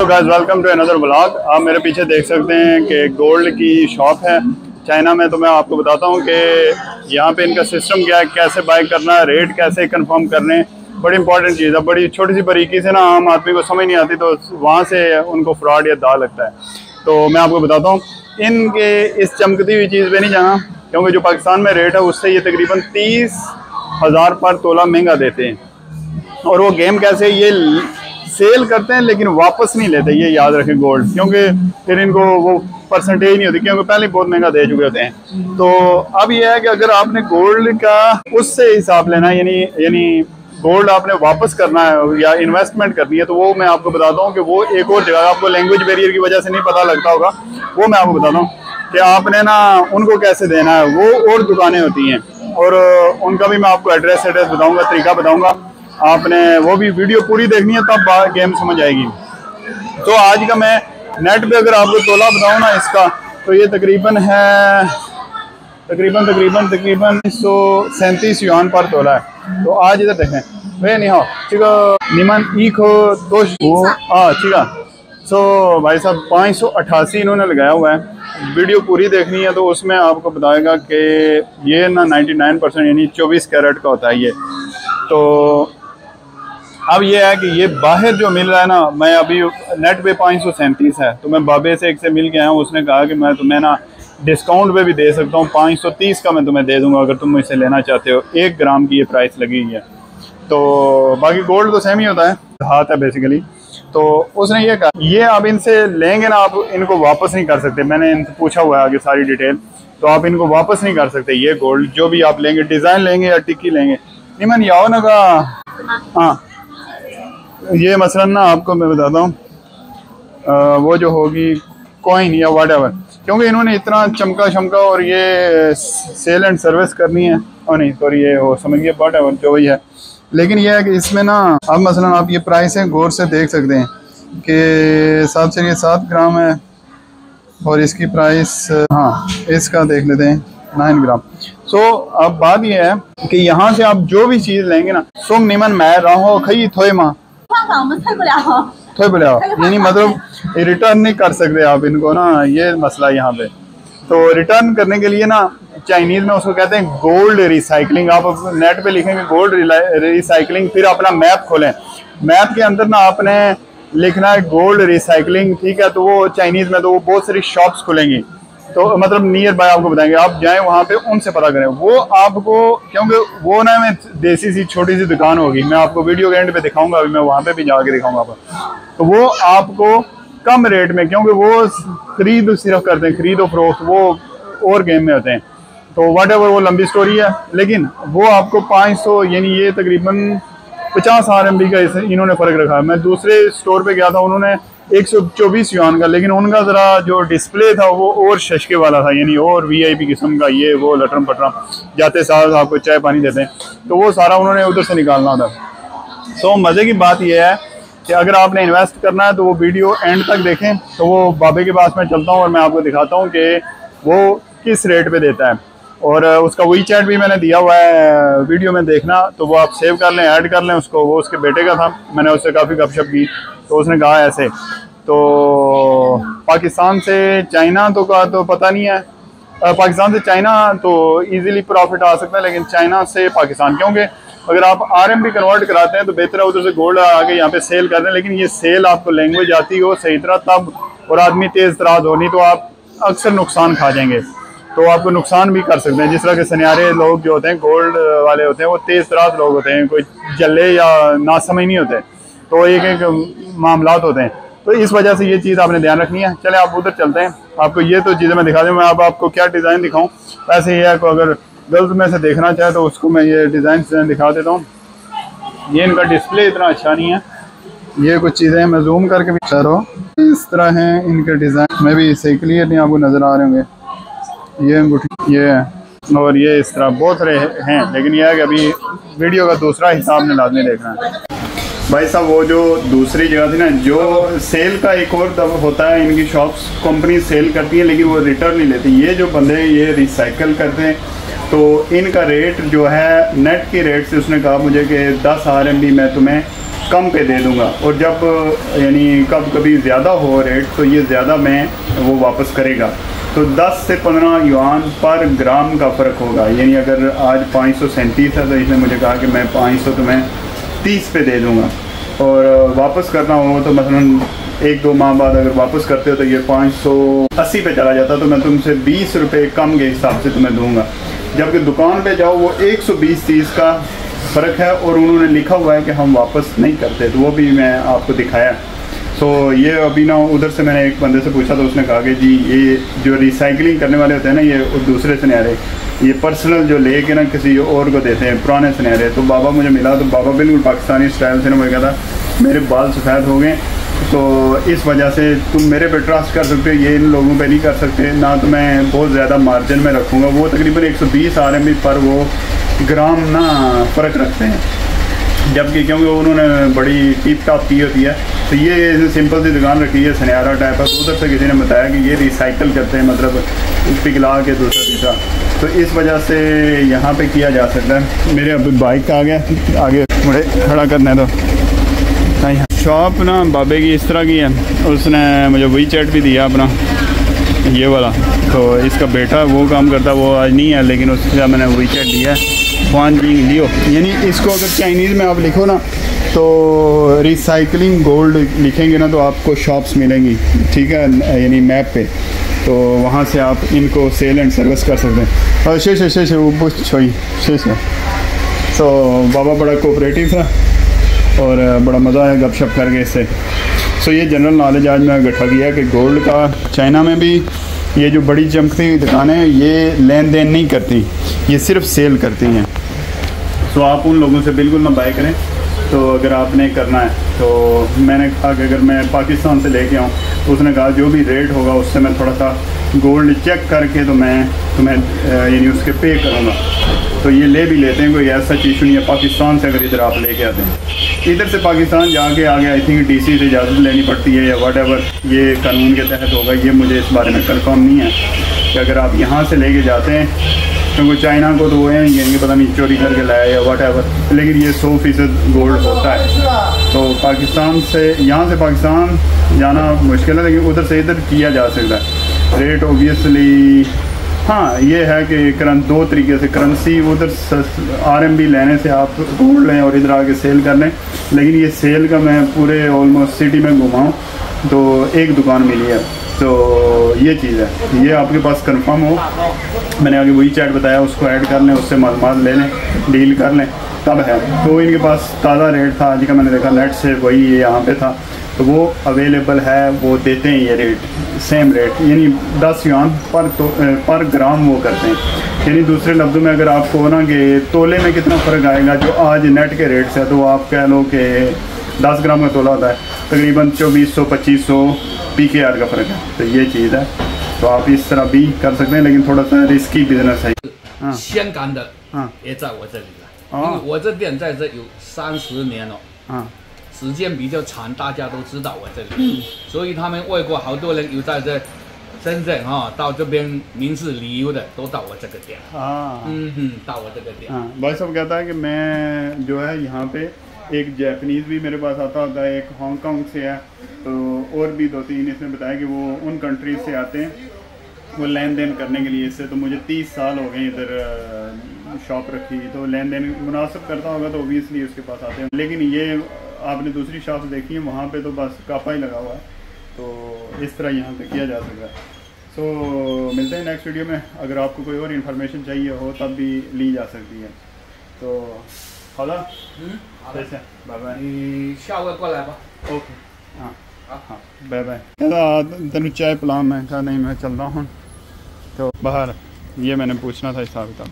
Hello guys, welcome to another vlog. आप मेरे पीछे देख सकते हैं कि गोल्ड की शॉप है चाइना में। तो मैं आपको बताता हूँ कि यहाँ पे इनका सिस्टम क्या है, कैसे बाय करना है, रेट कैसे कंफर्म करने। बड़ी इंपॉर्टेंट चीज़ है, बड़ी छोटी सी बारीकी से ना आम आदमी को समझ नहीं आती, तो वहाँ से उनको फ्रॉड या दाव लगता है। तो मैं आपको बताता हूँ, इनके इस चमकती हुई चीज़ पे नहीं जाना, क्योंकि जो पाकिस्तान में रेट है उससे ये तकरीबन 30,000 पर तोला महंगा देते हैं। और वो गेम कैसे, ये सेल करते हैं लेकिन वापस नहीं लेते, ये याद रखें गोल्ड, क्योंकि फिर इनको वो परसेंटेज नहीं होती, क्योंकि पहले बहुत महंगा दे चुके होते हैं। तो अब ये है कि अगर आपने गोल्ड का उससे हिसाब लेना है, यानी गोल्ड आपने वापस करना है या इन्वेस्टमेंट करनी है, तो वो मैं आपको बताता हूँ कि वो एक और जगह, आपको लैंग्वेज बैरियर की वजह से नहीं पता लगता होगा, वो मैं आपको बताता हूँ कि आपने ना उनको कैसे देना है। वो और दुकानें होती हैं और उनका भी मैं आपको एड्रेस बताऊँगा, तरीका बताऊँगा। आपने वो भी वीडियो पूरी देखनी है, तब गेम समझ आएगी। तो आज का मैं नेट पे अगर आपको तोला बताऊँ ना इसका, तो ये तकरीबन है तकरीबन 137 युआन पर तोला है। तो आज इधर देखें वे नहीं हो ठीक है, निमन ईख तो ठीक है। सो भाई साहब 588 इन्होंने लगाया हुआ है। वीडियो पूरी देखनी है तो उसमें आपको बताएगा कि ये ना 99% यानी 24 कैरेट का होता है ये। तो अब ये है कि ये बाहर जो मिल रहा है ना, मैं अभी नेट पे 537 है, तो मैं बाबे से एक से मिल के आया हूँ। उसने कहा कि मैं तुम्हें ना डिस्काउंट पे भी दे सकता हूँ, 530 का मैं तुम्हें दे दूंगा अगर तुम मुझसे लेना चाहते हो। 1 ग्राम की ये प्राइस लगी हुई है। तो बाकी गोल्ड तो सेम ही होता है, हाथ है बेसिकली। तो उसने ये कहा, ये आप इनसे लेंगे ना, आप इनको वापस नहीं कर सकते। मैंने इनसे पूछा हुआ है आगे सारी डिटेल, तो आप इनको वापस नहीं कर सकते। ये गोल्ड जो भी आप लेंगे, डिज़ाइन लेंगे या टिक्की लेंगे, निमन याओ ना का। हाँ, ये मसलन ना आपको मैं बताता हूँ, वो जो होगी कॉइन या व्हाटएवर, क्योंकि इन्होंने इतना चमका और ये सेल एंड सर्विस करनी है, और नहीं सॉरी ये वो समझिए व्हाटएवर जो वही है। लेकिन ये है कि इसमें ना अब मसलन आप ये प्राइस है गौर से देख सकते हैं कि 7 ग्राम है, और इसकी प्राइस हाँ इसका देख लेते हैं 9 ग्राम। सो अब बात ये है कि यहाँ से आप जो भी चीज़ लेंगे ना, सोम निमन मैं रहो खई थोए माँ थोए बोले आओ, यानी मतलब रिटर्न नहीं कर सकते आप इनको ना, ये मसला यहाँ पे। तो रिटर्न करने के लिए ना चाइनीज में उसको कहते हैं गोल्ड रिसाइकलिंग। आप नेट पे लिखेंगे गोल्ड रिसाइकलिंग, फिर अपना मैप खोलें, मैप के अंदर ना आपने लिखना है गोल्ड रिसाइकलिंग, ठीक है। तो वो चाइनीज में तो वो बहुत सारी शॉप्स खुलेंगी, तो मतलब नियर बाय आपको बताएंगे, आप जाएं वहाँ पे उनसे पता करें। वो आपको, क्योंकि वो ना मैं देसी सी छोटी सी दुकान होगी, मैं आपको वीडियो के एंड पे दिखाऊंगा, अभी मैं वहाँ पे भी जाके दिखाऊंगा आपको। तो वो आपको कम रेट में, क्योंकि वो खरीद सिर्फ करते हैं, खरीद और फरोख्त, वो और गेम में होते हैं। तो व्हाटएवर, वो लंबी स्टोरी है, लेकिन वो आपको 500 यानी ये तकरीबन 50 RMB का इन्होंने फ़र्क रखा है। मैं दूसरे स्टोर पे गया था, उन्होंने 124 युआन का, लेकिन उनका ज़रा जो डिस्प्ले था वो और शशके वाला था, यानी और VIP किस्म का, ये वो लटरम पटरम, जाते साथ आपको चाय पानी देते हैं, तो वो सारा उन्होंने उधर से निकालना था। तो मज़े की बात यह है कि अगर आपने इन्वेस्ट करना है तो वो वीडियो एंड तक देखें। तो वो बाबे के पास मैं चलता हूँ और मैं आपको दिखाता हूँ कि वो किस रेट पे देता है, और उसका WeChat भी मैंने दिया हुआ है वीडियो में, देखना। तो वो आप सेव कर लें, ऐड कर लें उसको। वो उसके बेटे का था, मैंने उससे काफ़ी गपशप की, तो उसने कहा ऐसे। तो पाकिस्तान से चाइना तो का तो पता नहीं है, पाकिस्तान से चाइना तो इजीली प्रॉफिट आ सकता है, लेकिन चाइना से पाकिस्तान, क्योंकि अगर आप RMB कन्वर्ट कराते हैं तो बेहतर है उधर से गोल्ड आके यहाँ पे सेल कर दें। लेकिन ये सेल आपको लैंग्वेज आती हो सही तरह तब, और आदमी तेज़ तराज होनी, तो आप अक्सर नुकसान खा जाएंगे, तो आपको नुकसान भी कर सकते हैं। जिस तरह के सन्यारे लोग जो होते हैं, गोल्ड वाले होते हैं, वो तेज़ तराज लोग होते हैं, कोई जल्ले या नासमझ नहीं होते, तो एक मामलात होते हैं। तो इस वजह से ये चीज़ आपने ध्यान रखनी है। चले आप उधर चलते हैं, आपको ये तो चीज़ें मैं दिखा दूँ। मैं अब आपको क्या डिज़ाइन दिखाऊँ, वैसे ये है कि अगर गर्ल्स में से देखना चाहे तो उसको मैं ये डिज़ाइन दिखा देता हूँ। ये इनका डिस्प्ले इतना अच्छा नहीं है, ये कुछ चीज़ें मैं जूम करके भी करो, इस तरह हैं इनके डिज़ाइन में भी सही क्लियर नहीं आपको नज़र आ रहे होंगे। ये अंगूठी ये है, और ये इस तरह बहुत सारे हैं, लेकिन यह है कि अभी वीडियो का दूसरा हिसाब में लाजमी देखना है। भाई साहब वो जो दूसरी जगह थी ना, जो सेल का एक और दफ़ा होता है, इनकी शॉप्स कंपनी सेल करती है लेकिन वो रिटर्न नहीं लेती। ये जो बंदे ये रिसाइकल करते हैं, तो इनका रेट जो है नेट के रेट से, उसने कहा मुझे कि 10 RMB मैं तुम्हें कम पे दे दूंगा, और जब यानी कभी ज़्यादा हो रेट तो ये ज़्यादा मैं वो वापस करेगा। तो 10 से 15 युआन पर ग्राम का फ़र्क होगा। यानी अगर आज 537 है तो इसने मुझे कहा कि मैं 500 तो मैं 30 पे दे दूँगा, और वापस करना हो तो मसलन 1-2 माह बाद अगर वापस करते हो तो ये 580 पे चला जाता, तो मैं तुमसे 20 रुपये कम के हिसाब से तुम्हें दूँगा। जबकि दुकान पे जाओ वो 120-30 का फ़र्क है, और उन्होंने लिखा हुआ है कि हम वापस नहीं करते, तो वो भी मैं आपको दिखाया। तो ये अभी ना उधर से मैंने एक बंदे से पूछा, तो उसने कहा कि जी ये जो रिसाइकलिंग करने वाले होते हैं ना, ये दूसरे सुनहरे, ये पर्सनल जो ले के ना किसी और को देते हैं पुराने सुनहरे। तो बाबा मुझे मिला, तो बाबा बिल्कुल पाकिस्तानी स्टाइल से ना, मैं कहता मेरे बाल सफ़ेद हो गए, तो इस वजह से तुम मेरे पे ट्रस्ट कर सकते हो, ये इन लोगों पे नहीं कर सकते ना, तो मैं बहुत ज़्यादा मार्जिन में रखूँगा। वो तकरीबन 120 RMB पर वो ग्राम ना फ़र्क रखते हैं, जबकि क्योंकि उन्होंने बड़ी टिप टॉप की होती है। तो ये सिंपल सी दुकान रखी है, सुनहरा टाइप है। तो उधर से किसी ने बताया कि ये रिसाइकल करते हैं, मतलब पिघला के दूसरा तीसरा, तो इस वजह से यहाँ पे किया जा सकता है। मेरे अभी बाइक आ गया, आगे मुझे खड़ा करना है। तो शॉप ना बाबे की इस तरह की है, उसने मुझे वही चैट भी दिया अपना ये वाला। तो इसका बेटा वो काम करता, वो आज नहीं है, लेकिन उससे मैंने वही चैट दिया है, फ़ान जी लियो। यानी इसको अगर चाइनीज़ में आप लिखो ना तो रिसाइकलिंग गोल्ड लिखेंगे ना तो आपको शॉप्स मिलेंगी, ठीक है, यानी मैप पे। तो वहाँ से आप इनको सेल एंड सर्विस कर सकते हैं। और शेष वो पूछोई शेष। तो बाबा बड़ा कोऑपरेटिव था और बड़ा मज़ा आया गपशप करके इससे। सो ये जनरल नॉलेज आज मैं इकट्ठा किया कि गोल्ड का चाइना में भी ये जो बड़ी चमकती हुई दुकानें ये लेन देन नहीं करती, ये सिर्फ सेल करती हैं। तो आप उन लोगों से बिल्कुल ना बाय करें। तो अगर आपने करना है तो मैंने कहा कि अगर मैं पाकिस्तान से लेके आऊँ, तो उसने कहा जो भी रेट होगा उससे मैं थोड़ा सा गोल्ड चेक करके तो मैं तुम्हें यानी उसके पे करूँगा। तो ये ले भी लेते हैं, कोई ऐसा इशू नहीं है। पाकिस्तान से अगर इधर आप लेके आते हैं, इधर से पाकिस्तान जाके आगे आई थिंक DC से इजाज़त लेनी पड़ती है या वट एवर, ये कानून के तहत होगा, ये मुझे इस बारे में कंफर्म नहीं है कि अगर आप यहाँ से लेके जाते हैं, क्योंकि चाइना को तो वो है ये पता नहीं चोरी करके लाया या वट एवर, लेकिन ये 100% गोल्ड होता है। तो पाकिस्तान से यहाँ से पाकिस्तान जाना मुश्किल है, लेकिन उधर से इधर किया जा सकता है। रेट ओबियसली हाँ ये है कि दो तरीके से करेंसी, उधर RMB लेने से आप गोल्ड लें और इधर आके सेल कर लें। लेकिन ये सेल का मैं पूरे ऑलमोस्ट सिटी में घुमाऊँ तो एक दुकान मिली है, तो ये चीज़ है। ये आपके पास कंफर्म हो, मैंने आगे वही चैट बताया, उसको ऐड कर लें, उससे मालूमात ले लें, डील कर लें, तब है। तो इनके पास ताज़ा रेट था आज का, मैंने देखा नेट से वही यहाँ पे था, तो वो अवेलेबल है, वो देते हैं ये रेट, सेम रेट, यानी 10 युआन पर ग्राम वो करते हैं। यानी दूसरे लफ्ज़ों में अगर आपको ना कि तोले में कितना फ़र्क आएगा जो आज नेट के रेट से है, तो आप कह लो कि 10 ग्राम का तोला होता है तकरीबन 2400-2500 PKR का फ़र्क है। तो ये चीज़ है, तो आप इस तरह भी कर सकते हैं, लेकिन थोड़ा सा रिस्की बिजनेस है। 香港的也在我这里了，因为我这店在这有30年了，时间比较长，大家都知道我这里，所以他们外国好多人有在这深圳到这边民事旅游的都到我这个店到我这个店。भाई साहब कहता है कि मैं जो है यहाँ पे एक जैपनीज़ भी मेरे पास आता होता है, एक हांगकांग से है, तो और भी 2-3 इसने बताया कि वो उन कंट्रीज से आते हैं वो लेन देन करने के लिए। इससे तो मुझे 30 साल हो गए इधर शॉप रखी, तो लेन देन मुनासिब करता होगा तो ओबियसली उसके पास आते हैं। लेकिन ये आपने दूसरी शॉप देखी है, वहाँ पे तो बस कापा ही लगा हुआ है, तो इस तरह यहाँ पे किया जा सकता है। सो मिलते हैं नेक्स्ट वीडियो में। अगर आपको कोई और इन्फॉर्मेशन चाहिए हो तब भी ली जा सकती है। तो好了，好的，拜拜。你下午过来吧。OK，हाँ बाय बाय। कहता तेन चाय पिला, मैं कहा नहीं मैं चलता हूँ। तो बाहर ये मैंने पूछना था हिसाब किताब।